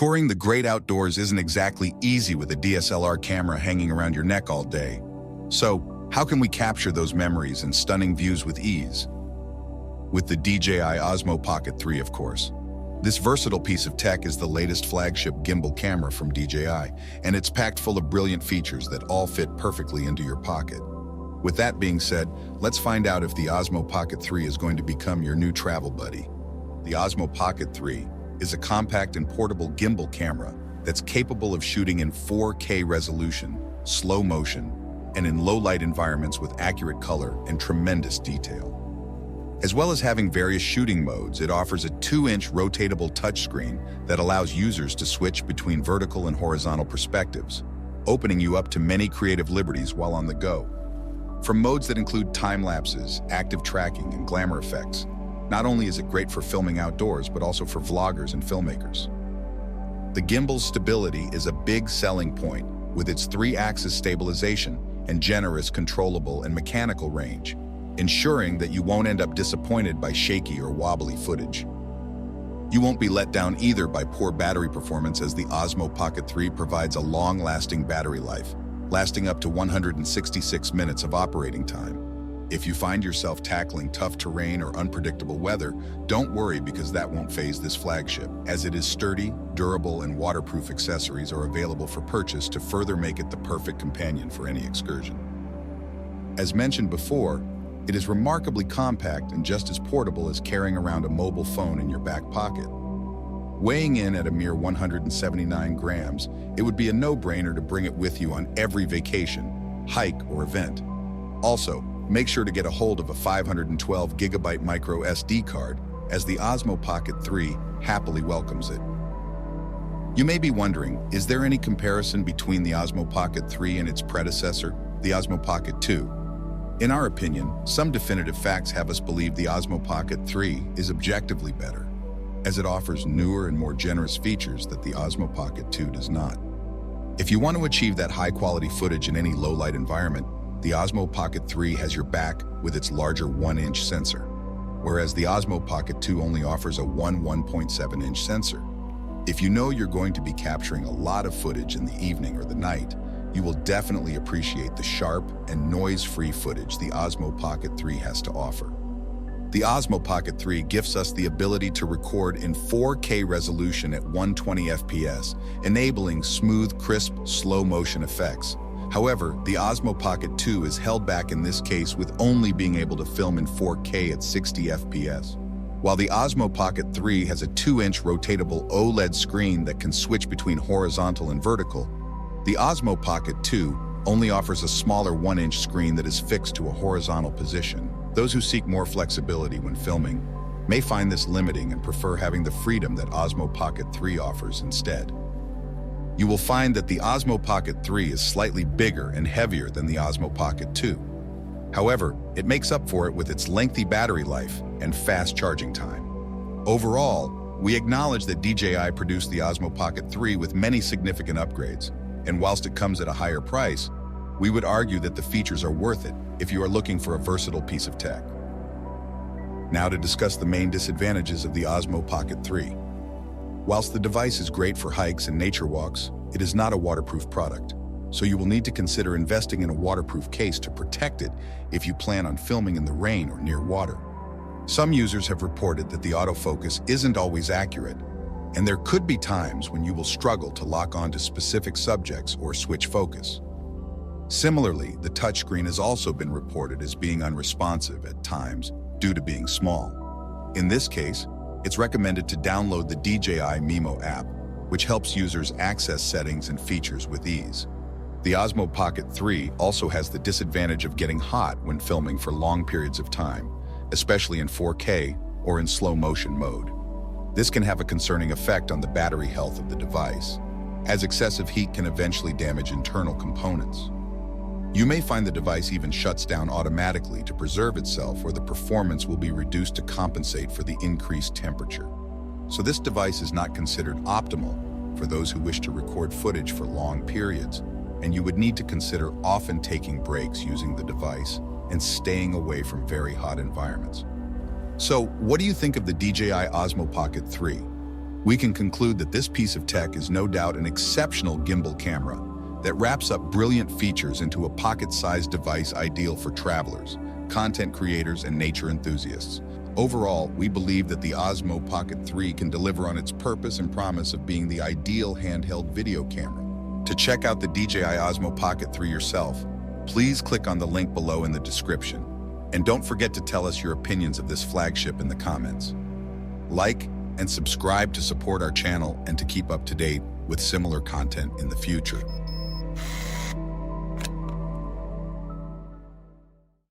Touring the great outdoors isn't exactly easy with a DSLR camera hanging around your neck all day. So, how can we capture those memories and stunning views with ease? With the DJI Osmo Pocket 3, of course. This versatile piece of tech is the latest flagship gimbal camera from DJI, and it's packed full of brilliant features that all fit perfectly into your pocket. With that being said, let's find out if the Osmo Pocket 3 is going to become your new travel buddy. The Osmo Pocket 3 is a compact and portable gimbal camera that's capable of shooting in 4K resolution, slow motion, and in low-light environments with accurate color and tremendous detail. As well as having various shooting modes, it offers a 2-inch rotatable touchscreen that allows users to switch between vertical and horizontal perspectives, opening you up to many creative liberties while on the go. From modes that include time-lapses, active tracking, and glamour effects, not only is it great for filming outdoors, but also for vloggers and filmmakers. The gimbal's stability is a big selling point, with its 3-axis stabilization and generous controllable and mechanical range, ensuring that you won't end up disappointed by shaky or wobbly footage. You won't be let down either by poor battery performance, as the Osmo Pocket 3 provides a long-lasting battery life, lasting up to 166 minutes of operating time. If you find yourself tackling tough terrain or unpredictable weather, don't worry, because that won't faze this flagship, as it is sturdy, durable, and waterproof. Accessories are available for purchase to further make it the perfect companion for any excursion. As mentioned before, it is remarkably compact and just as portable as carrying around a mobile phone in your back pocket. Weighing in at a mere 179 grams, it would be a no-brainer to bring it with you on every vacation, hike, or event. Also, make sure to get a hold of a 512 gigabyte micro SD card, as the Osmo Pocket 3 happily welcomes it. You may be wondering, is there any comparison between the Osmo Pocket 3 and its predecessor, the Osmo Pocket 2? In our opinion, some definitive facts have us believe the Osmo Pocket 3 is objectively better, as it offers newer and more generous features that the Osmo Pocket 2 does not. If you want to achieve that high-quality footage in any low-light environment, the Osmo Pocket 3 has your back with its larger 1-inch sensor, whereas the Osmo Pocket 2 only offers a 1.7-inch sensor. If you know you're going to be capturing a lot of footage in the evening or the night, you will definitely appreciate the sharp and noise-free footage the Osmo Pocket 3 has to offer. The Osmo Pocket 3 gifts us the ability to record in 4K resolution at 120 FPS, enabling smooth, crisp, slow-motion effects. However, the Osmo Pocket 2 is held back in this case with only being able to film in 4K at 60 FPS. While the Osmo Pocket 3 has a 2-inch rotatable OLED screen that can switch between horizontal and vertical, the Osmo Pocket 2 only offers a smaller 1-inch screen that is fixed to a horizontal position. Those who seek more flexibility when filming may find this limiting and prefer having the freedom that Osmo Pocket 3 offers instead. You will find that the Osmo Pocket 3 is slightly bigger and heavier than the Osmo Pocket 2. However, it makes up for it with its lengthy battery life and fast charging time. Overall, we acknowledge that DJI produced the Osmo Pocket 3 with many significant upgrades, and whilst it comes at a higher price, we would argue that the features are worth it if you are looking for a versatile piece of tech. Now to discuss the main disadvantages of the Osmo Pocket 3. Whilst the device is great for hikes and nature walks, it is not a waterproof product, so you will need to consider investing in a waterproof case to protect it if you plan on filming in the rain or near water. Some users have reported that the autofocus isn't always accurate, and there could be times when you will struggle to lock onto specific subjects or switch focus. Similarly, the touchscreen has also been reported as being unresponsive at times due to being small. In this case, it's recommended to download the DJI Mimo app, which helps users access settings and features with ease. The Osmo Pocket 3 also has the disadvantage of getting hot when filming for long periods of time, especially in 4K or in slow motion mode. This can have a concerning effect on the battery health of the device, as excessive heat can eventually damage internal components. You may find the device even shuts down automatically to preserve itself, or the performance will be reduced to compensate for the increased temperature. So this device is not considered optimal for those who wish to record footage for long periods, and you would need to consider often taking breaks using the device and staying away from very hot environments. So, what do you think of the DJI Osmo Pocket 3? We can conclude that this piece of tech is no doubt an exceptional gimbal camera that wraps up brilliant features into a pocket-sized device ideal for travelers, content creators, and nature enthusiasts. Overall, we believe that the Osmo Pocket 3 can deliver on its purpose and promise of being the ideal handheld video camera. To check out the DJI Osmo Pocket 3 yourself, please click on the link below in the description. And don't forget to tell us your opinions of this flagship in the comments. Like and subscribe to support our channel and to keep up to date with similar content in the future.